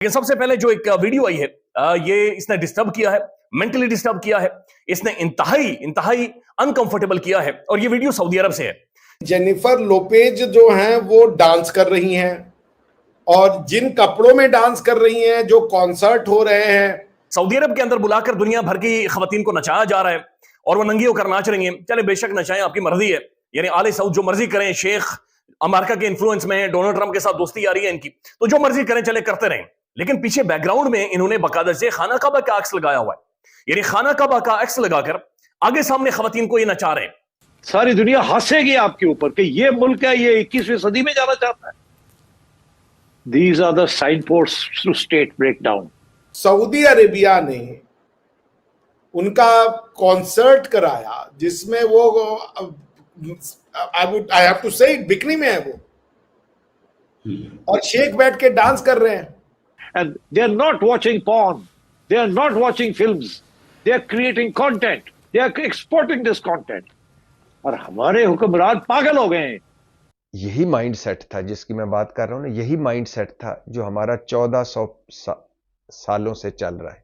لیکن سب سے پہلے جو ایک ویڈیو آئی ہے یہ اس نے ڈسٹرب کیا ہے, مینٹلی ڈسٹرب کیا ہے, اس نے انتہائی انکمفرٹیبل کیا ہے, اور یہ ویڈیو سعودی عرب سے ہے. جینیفر لوپیز جو ہیں وہ ڈانس کر رہی ہیں, اور جن کپڑوں میں ڈانس کر رہی ہیں, جو کانسرٹ ہو رہے ہیں سعودی عرب کے اندر بلا کر دنیا بھر کی خواتین کو نچایا جا رہا ہے, اور وہ ننگی ہو کر ناچ رہی ہیں. چلے بے شک نچائیں, آپ کی مرضی ہے, یعنی آل سعود جو مرضی کریں, شیخ امریکہ کے انفلوئنس میں ڈونلڈ ٹرمپ کے ساتھ دوستی آ رہی ہے ان کی, تو جو مرضی کریں چلے کرتے رہیں. لیکن پیچھے بیک گراؤنڈ میں انہوں نے باقاعدہ سے خانہ کعبہ کا عکس لگایا ہوا ہے, یعنی خانہ کعبہ کا عکس لگا کر آگے سامنے خواتین کو یہ نچا رہے ہیں. ساری دنیا ہنسے گی آپ کے اوپر کہ یہ ملک ہے, یہ 21ویں صدی میں جانا چاہتا ہے. These are the signposts to state breakdown. سعودی عربیہ نے ان کا کانسرٹ کرایا جس میں وہ I have to say بکنی میں ہے وہ, اور شیخ بیٹھ کے ڈانس کر رہے ہیں. And they are not watching porn. They are not watching films. They are creating content. They are exporting this content. اور ہمارے حکمران پاگل ہو گئے ہیں. یہی مائنڈ سیٹ تھا جس کی میں بات کر رہا ہوں نا, یہی مائنڈ سیٹ تھا جو ہمارا 1400 سالوں سے چل رہا ہے.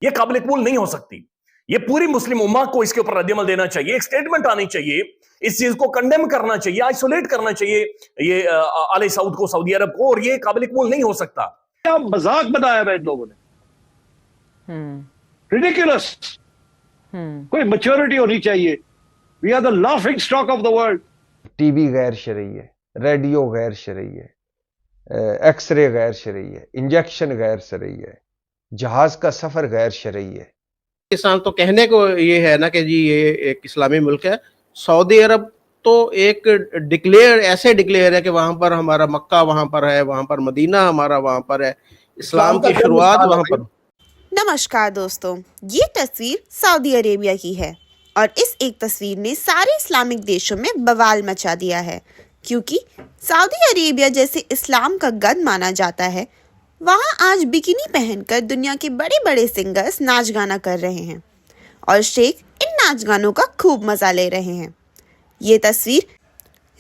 یہ قابل قبول نہیں ہو سکتی. یہ پوری مسلم امہ کو اس کے اوپر رد عمل دینا چاہیے, ایک سٹیٹمنٹ آنی چاہیے, اس چیز کو کنڈیم کرنا چاہیے, آئسولیٹ کرنا چاہیے یہ آل سعود کو, سعودی عرب کو, اور یہ قابل قبول نہیں ہو سکتا. کیا مذاق بنایا ہے ان لوگوں نے, ریڈیکولس. کوئی میچورٹی ہونی چاہیے. We are the laughing stock of the world. T V غیر شرعی ہے, ریڈیو غیر شرعی ہے, ایکس رے غیر شرعی ہے, انجیکشن غیر شرعی ہے, جہاز کا سفر غیر شرعی ہے. پاکستان تو کہنے کو یہ ہے نا کہ جی یہ ایک اسلامی ملک ہے. سعودی عرب تو ایک ایسے ڈکلیئر ہے کہ وہاں پر ہمارا مکہ وہاں پر ہے, وہاں پر مدینہ ہمارا وہاں پر ہے, اسلام کی شروعات وہاں پر. نمسکار دوستوں, یہ تصویر سعودی عربیہ کی ہے, اور اس ایک تصویر نے سارے اسلامک دیشوں میں بوال مچا دیا ہے, کیونکہ سعودی عربیہ جیسے اسلام کا گد مانا جاتا ہے, وہاں آج بکینی پہن کر دنیا کے بڑے بڑے سنگرز ناچ گانا کر رہے ہیں, اور شیخ ان ناچ گانوں کا خوب مزہ لے رہے ہیں. یہ تصویر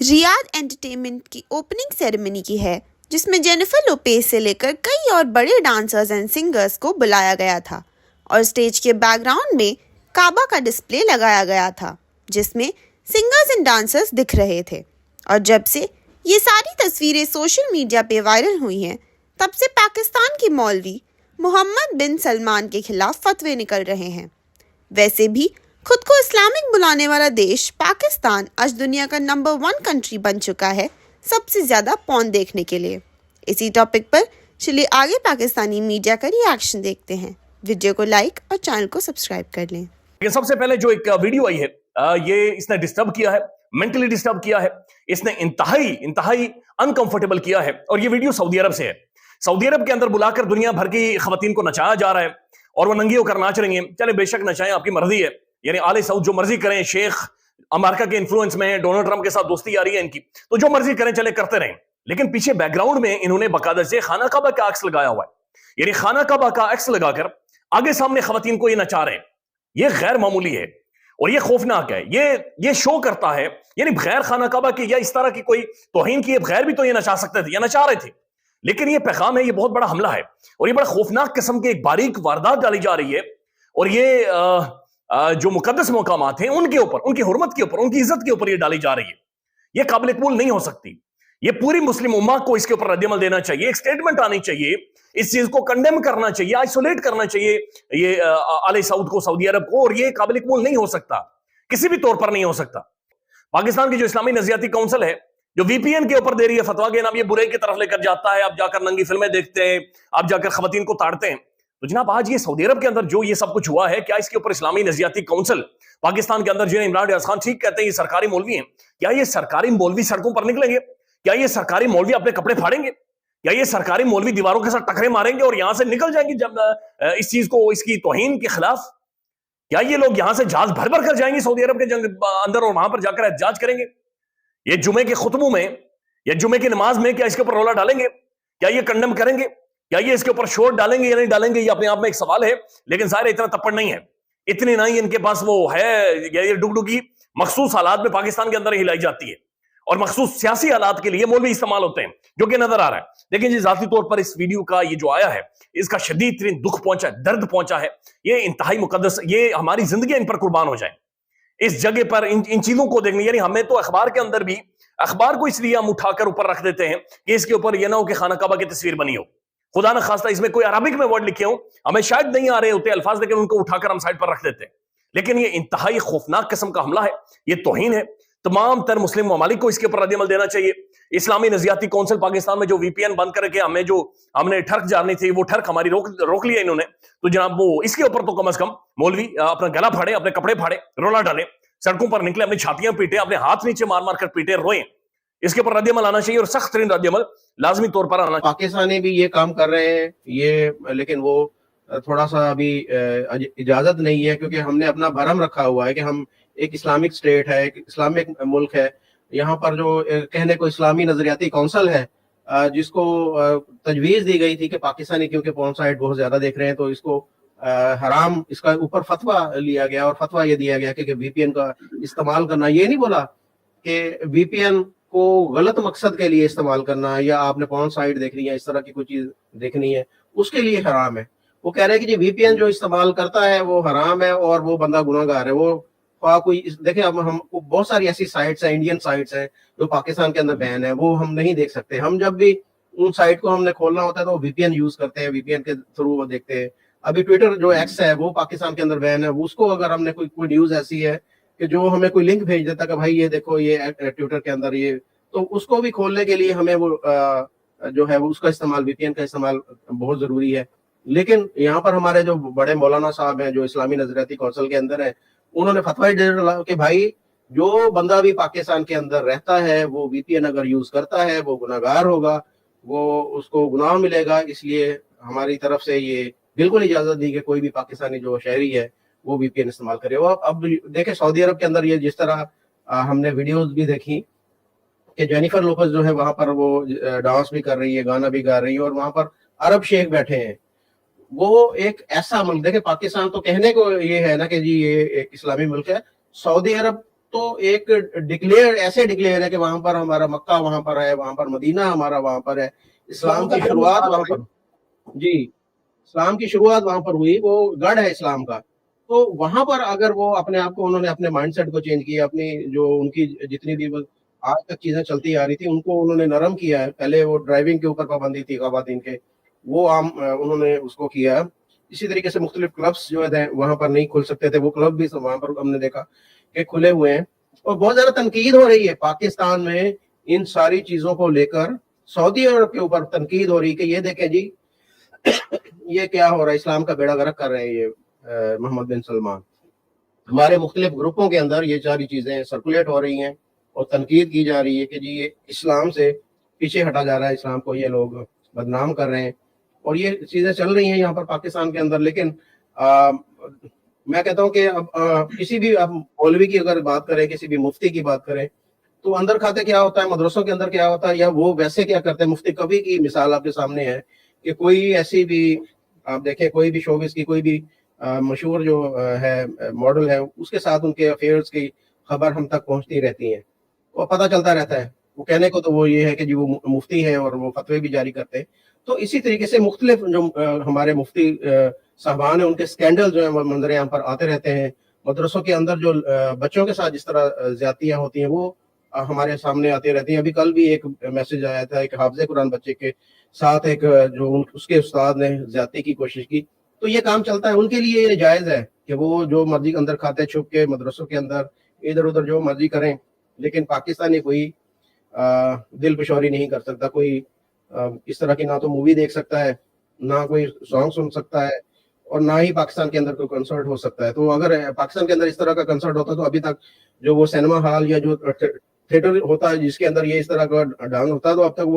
ریاض انٹرٹینمنٹ کی اوپننگ سیریمنی کی ہے, جس میں جینیفر لوپیز سے لے کر کئی اور بڑے ڈانسرز اینڈ سنگرز کو بلایا گیا تھا, اور اسٹیج کے بیک گراؤنڈ میں کعبہ کا ڈسپلے لگایا گیا تھا جس میں سنگرز اینڈ ڈانسرز دکھ رہے تھے. اور جب سے یہ ساری تصویریں سوشل میڈیا پہ وائرل ہوئی ہیں, تب سے پاکستان کے مولوی محمد بن سلمان کے خلاف فتوے نکل رہے ہیں. ویسے بھی خود کو اسلامک بلانے والا دیش پاکستان آج دنیا کا نمبر 1 کنٹری بن چکا ہے سب سے زیادہ پون دیکھنے کے لیے. اسی ٹاپک پر چلیے آگے پاکستانی میڈیا کا ری ایکشن دیکھتے ہیں. ویڈیو کو لائک اور چینل کو سبسکرائب کر لیں. لیکن سب سے پہلے جو ایک ویڈیو آئی ہے یہ اس نے ڈسٹرب کیا ہے, مینٹلی ڈسٹرب کیا ہے, اس نے انتہائی انکمفرٹیبل کیا ہے, اور یہ ویڈیو سعودی عرب سے ہے. سعودی عرب کے اندر بلا کر دنیا بھر کی خواتین کو نچایا جا رہا ہے, اور وہ ننگی ہو کر ناچ رہی ہیں. چلے بے شک نچائیں, آپ کی مرضی ہے, یعنی آل سعود جو مرضی کریں, شیخ امریکہ کے انفلوئنس میں ڈونلڈ ٹرمپ کے ساتھ دوستی آ رہی ہے ان کی, تو جو مرضی کریں چلے کرتے رہیں. لیکن پیچھے بیک گراؤنڈ میں انہوں نے باقاعدہ سے خانہ کعبہ کا عکس لگایا ہوا ہے, یعنی خانہ کعبہ کا عکس لگا کر آگے سامنے خواتین کو یہ نچا رہے ہیں. یہ غیر معمولی ہے اور یہ خوفناک ہے. یہ شو کرتا ہے, یعنی بغیر خانہ کعبہ کے یا اس طرح کی کوئی توہین کیے بغیر بھی تو یہ نچا سکتے تھے یا نچا رہے تھے. لیکن یہ پیغام ہے, یہ بہت بڑا حملہ ہے, اور یہ بڑا خوفناک قسم کے ایک باریک واردات ڈالی جا رہی ہے, اور یہ جو مقدس مقامات ہیں ان کے اوپر, ان کی حرمت کے اوپر, ان کی عزت کے اوپر یہ ڈالی جا رہی ہے. یہ قابل قبول نہیں ہو سکتی. یہ پوری مسلم امہ کو اس کے اوپر رد عمل دینا چاہیے, ایک سٹیٹمنٹ آنی چاہیے, اس چیز کو کنڈیم کرنا چاہیے, آئسولیٹ کرنا چاہیے یہ آل سعود کو, سعودی عرب کو, اور یہ قابل قبول نہیں ہو سکتا, کسی بھی طور پر نہیں ہو سکتا. پاکستان کی جو اسلامی نظریاتی کونسل ہے جو وی پی این کے اوپر دے رہی ہے فتویٰ کے نام, یہ برے کی طرف لے کر جاتا ہے. آپ جا کر ننگی فلمیں دیکھتے ہیں, آپ جا کر خواتین کو تاڑتے ہیں. تو جناب آج یہ سعودی عرب کے اندر جو یہ سب کچھ ہوا ہے, کیا اس کے اوپر اسلامی نظریاتی کونسل پاکستان کے اندر جنہیں عمران ریاض خان ٹھیک کہتے ہیں یہ سرکاری مولوی ہیں, کیا یہ سرکاری مولوی سڑکوں پر نکلیں گے؟ کیا یہ سرکاری مولوی اپنے کپڑے پھاڑیں گے؟ کیا یہ سرکاری مولوی دیواروں کے ساتھ ٹکرے ماریں گے اور یہاں سے نکل جائیں گے جب اس چیز کو, اس کی توہین کے خلاف؟ کیا یہ لوگ یہاں سے جہاز بھر بھر کر جائیں گے سعودی عرب کے اندر اور وہاں پر جا کر احتجاج کریں گے؟ یہ جمعے کے خطبوں میں یا جمعے کی نماز میں کیا اس کے اوپر رولا ڈالیں گے؟ کیا یہ کنڈم کریں گے؟ کیا یہ اس کے اوپر شور ڈالیں گے یا نہیں ڈالیں گے؟ یہ اپنے آپ میں ایک سوال ہے. لیکن ظاہر اتنا تپڑ نہیں ہے, اتنی نہیں ان کے پاس وہ ہے. یہ ڈگڈگی مخصوص حالات میں پاکستان کے اندر ہی ہلائی جاتی ہے, اور مخصوص سیاسی حالات کے لیے مولوی استعمال ہوتے ہیں، جو کہ نظر آ رہا ہے۔ دیکھیں جی، ذاتی طور پر اس ویڈیو کا یہ جو آیا ہے، اس کا شدید ترین دکھ پہنچا ہے، درد پہنچا ہے، یہ انتہائی مقدس، یہ ہماری زندگی ان پر قربان ہو جائیں اس جگہ پر ان چیزوں کو دیکھنے۔ یعنی ہمیں تو اخبار کے اندر بھی، اخبار کو اس لیے ہم اٹھا کر اوپر رکھ دیتے ہیں کہ اس کے اوپر یہ نہ ہو کہ خانہ کعبہ کی تصویر بنی ہو، خدا نہ خواستہ اس میں کوئی عربک میں ورڈ لکھے ہوں، ہمیں شاید نہیں آ رہے ہوتے الفاظ، لیکن ان کو اٹھا کر ہم سائٹ پر رکھ دیتے ہیں۔ لیکن یہ انتہائی خوفناک قسم کا حملہ ہے، یہ توہین ہے۔ تمام تر مسلم ممالک کو اس کے اوپر رد عمل دینا چاہیے۔ اسلامی نظریاتی کونسل پاکستان میں جو وی پی این بند کر کے ہم نے ٹھرک جارنی تھی، وہ ٹھرک ہماری روک لیا انہوں نے، تو جناب وہ اس کے اوپر تو کم از کم مولوی اپنا گلا پھاڑے، اپنے کپڑے پھاڑے، رولا ڈالے، سڑکوں پر نکلے، اپنی چھاتیاں پیٹے، اپنے ہاتھ نیچے مار مار کر پیٹے، روئیں۔ اس کے اوپر رد عمل آنا چاہیے، اور سخت ترین رد عمل لازمی طور پر آنا چاہیے۔ پاکستانی بھی یہ کام کر رہے ہیں یہ، لیکن وہ تھوڑا سا ابھی اجازت نہیں ہے، کیونکہ ہم نے اپنا بھرم رکھا ہوا ہے کہ ہم ایک اسلامک اسٹیٹ ہے، ایک اسلامک ملک ہے۔ یہاں پر جو کہنے کو اسلامی نظریاتی کونسل ہے، جس کو تجویز دی گئی تھی کہ پاکستانی کیونکہ پورن سائٹ بہت زیادہ دیکھ رہے ہیں تو اس کو حرام، اس کا اوپر فتویٰ لیا گیا، اور فتویٰ یہ دیا گیا کہ وی پی این کا استعمال کرنا، یہ نہیں بولا کہ وی پی این کو غلط مقصد کے لیے استعمال کرنا یا آپ نے پورن سائٹ دیکھنی ہے، اس طرح کی کوئی چیز دیکھنی ہے، اس کے لیے حرام ہے۔ وہ کہہ رہے ہیں کہ وی پی این جو استعمال کرتا ہے وہ حرام ہے اور وہ بندہ گناہ گار ہے۔ وہ کوئی دیکھیں، اب ہم بہت ساری ایسی سائٹس ہیں، انڈین سائٹس ہیں جو پاکستان کے اندر بین ہے، وہ ہم نہیں دیکھ سکتے۔ ہم جب بھی ان سائٹ کو ہم نے کھولنا ہوتا ہے تو وی پی این یوز کرتے ہیں، وی پی این کے تھرو وہ دیکھتے ہیں۔ ابھی ٹویٹر جو ایکس ہے وہ پاکستان کے اندر بین ہے، اس کو اگر ہم نے کوئی نیوز ایسی ہے کہ جو ہمیں کوئی لنک بھیج دیتا کہ بھائی یہ دیکھو یہ ٹویٹر کے اندر یہ، تو اس کو بھی کھولنے کے لیے ہمیں وہ جو ہے وہ اس کا استعمال، وی پی این کا استعمال بہت ضروری ہے۔ لیکن یہاں پر ہمارے جو بڑے مولانا صاحب ہیں جو اسلامی نظریاتی کونسل کے اندر ہیں، انہوں نے فتویٰ دے ڈالا کہ بھائی جو بندہ بھی پاکستان کے اندر رہتا ہے وہ وی پی این اگر یوز کرتا ہے وہ گناہ گار ہوگا، وہ اس کو گناہ ملے گا۔ اس لیے ہماری طرف سے یہ بالکل اجازت دی کہ کوئی بھی پاکستانی جو شہری ہے وہ وی پی این استعمال کرے۔ وہ اب دیکھیں سعودی عرب کے اندر یہ جس طرح ہم نے ویڈیوز بھی دیکھی کہ جینیفر لوپز جو ہے وہاں پر وہ ڈانس بھی کر رہی ہے، گانا بھی گا رہی ہے، اور وہاں پر عرب شیخ بیٹھے ہیں۔ وہ ایک ایسا ملک، دیکھیں پاکستان تو کہنے کو یہ ہے نا کہ جی یہ ایک اسلامی ملک ہے، سعودی عرب تو ایک ایسے ڈکلیئر ہے کہ وہاں پر ہمارا مکہ وہاں پر ہے، وہاں پر مدینہ ہمارا وہاں پر ہے، اسلام کی شروعات وہاں پر، جی اسلام کی شروعات وہاں پر ہوئی، وہ گڑھ ہے اسلام کا۔ تو وہاں پر اگر وہ اپنے آپ کو، انہوں نے اپنے مائنڈ سیٹ کو چینج کیا، اپنی جو ان کی جتنی بھی آج تک چیزیں چلتی آ رہی تھی ان کو انہوں نے نرم کیا ہے۔ پہلے وہ ڈرائیونگ کے اوپر پابندی تھی خواتین کے، وہ عام انہوں نے اس کو کیا۔ اسی طریقے سے مختلف کلبس جو ہے وہاں پر نہیں کھل سکتے تھے، وہ کلب بھی وہاں پر ہم نے دیکھا کہ کھلے ہوئے ہیں۔ اور بہت زیادہ تنقید ہو رہی ہے پاکستان میں ان ساری چیزوں کو لے کر، سعودی عرب کے اوپر تنقید ہو رہی ہے کہ یہ دیکھیں جی یہ کیا ہو رہا ہے، اسلام کا بیڑا غرق کر رہے ہیں یہ محمد بن سلمان۔ ہمارے مختلف گروپوں کے اندر یہ ساری چیزیں سرکولیٹ ہو رہی ہیں اور تنقید کی جا رہی ہے کہ جی یہ اسلام سے پیچھے ہٹا جا رہا ہے، اسلام کو یہ لوگ بدنام کر رہے ہیں، اور یہ چیزیں چل رہی ہیں یہاں پر پاکستان کے اندر۔ لیکن میں کہتا ہوں کہ اب کسی بھی اب مولوی کی اگر بات کریں، کسی بھی مفتی کی بات کریں، تو اندر کھاتے کیا ہوتا ہے، مدرسوں کے اندر کیا ہوتا ہے، یا وہ ویسے کیا کرتے ہیں۔ مفتی کبھی کی مثال آپ کے سامنے ہے کہ کوئی ایسی بھی آپ دیکھیں، کوئی بھی شوبز کی کوئی بھی مشہور جو ہے ماڈل ہے، اس کے ساتھ ان کے افیئرز کی خبر ہم تک پہنچتی رہتی ہیں، وہ پتہ چلتا رہتا ہے۔ وہ کہنے کو تو وہ یہ ہے کہ جی وہ مفتی ہے اور وہ فتوے بھی جاری کرتے ہیں۔ تو اسی طریقے سے مختلف جو ہمارے مفتی صاحبان ہیں، ان کے سکینڈل جو ہیں وہ منظر عام پر آتے رہتے ہیں۔ مدرسوں کے اندر جو بچوں کے ساتھ جس طرح زیادتیاں ہوتی ہیں وہ ہمارے سامنے آتی رہتی ہیں۔ ابھی کل بھی ایک میسج آیا تھا، ایک حافظ قرآن بچے کے ساتھ ایک جو اس کے استاد نے زیادتی کی کوشش کی۔ تو یہ کام چلتا ہے، ان کے لیے یہ جائز ہے کہ وہ جو مرضی اندر کھاتے چھپ کے مدرسوں کے اندر ادھر ادھر جو مرضی کریں، لیکن پاکستانی کوئی دل پشوری نہیں کر سکتا، کوئی اس طرح کی نہ تو مووی دیکھ سکتا ہے، نہ کوئی سانگ سن سکتا ہے، اور نہ ہی پاکستان کے اندر کوئی کنسرٹ ہو سکتا ہے۔ تو اگر پاکستان کے اندر اس طرح کا کنسرٹ ہوتا تو ابھی تک جو وہ سینما ہال یا جو تھیٹر ہوتا ہے جس کے اندر یہ اس طرح کا ڈانس ہوتا ہے، تو اب تک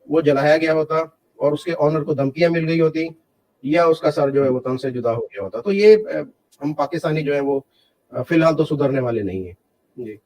وہ جلایا گیا ہوتا اور اس کے آنر کو دھمکیاں مل گئی ہوتی، یا اس کا سر جو ہے وہ تن سے جدا ہو گیا ہوتا۔ تو یہ ہم پاکستانی جو ہے وہ فی الحال تو سدھرنے والے نہیں ہیں۔ جی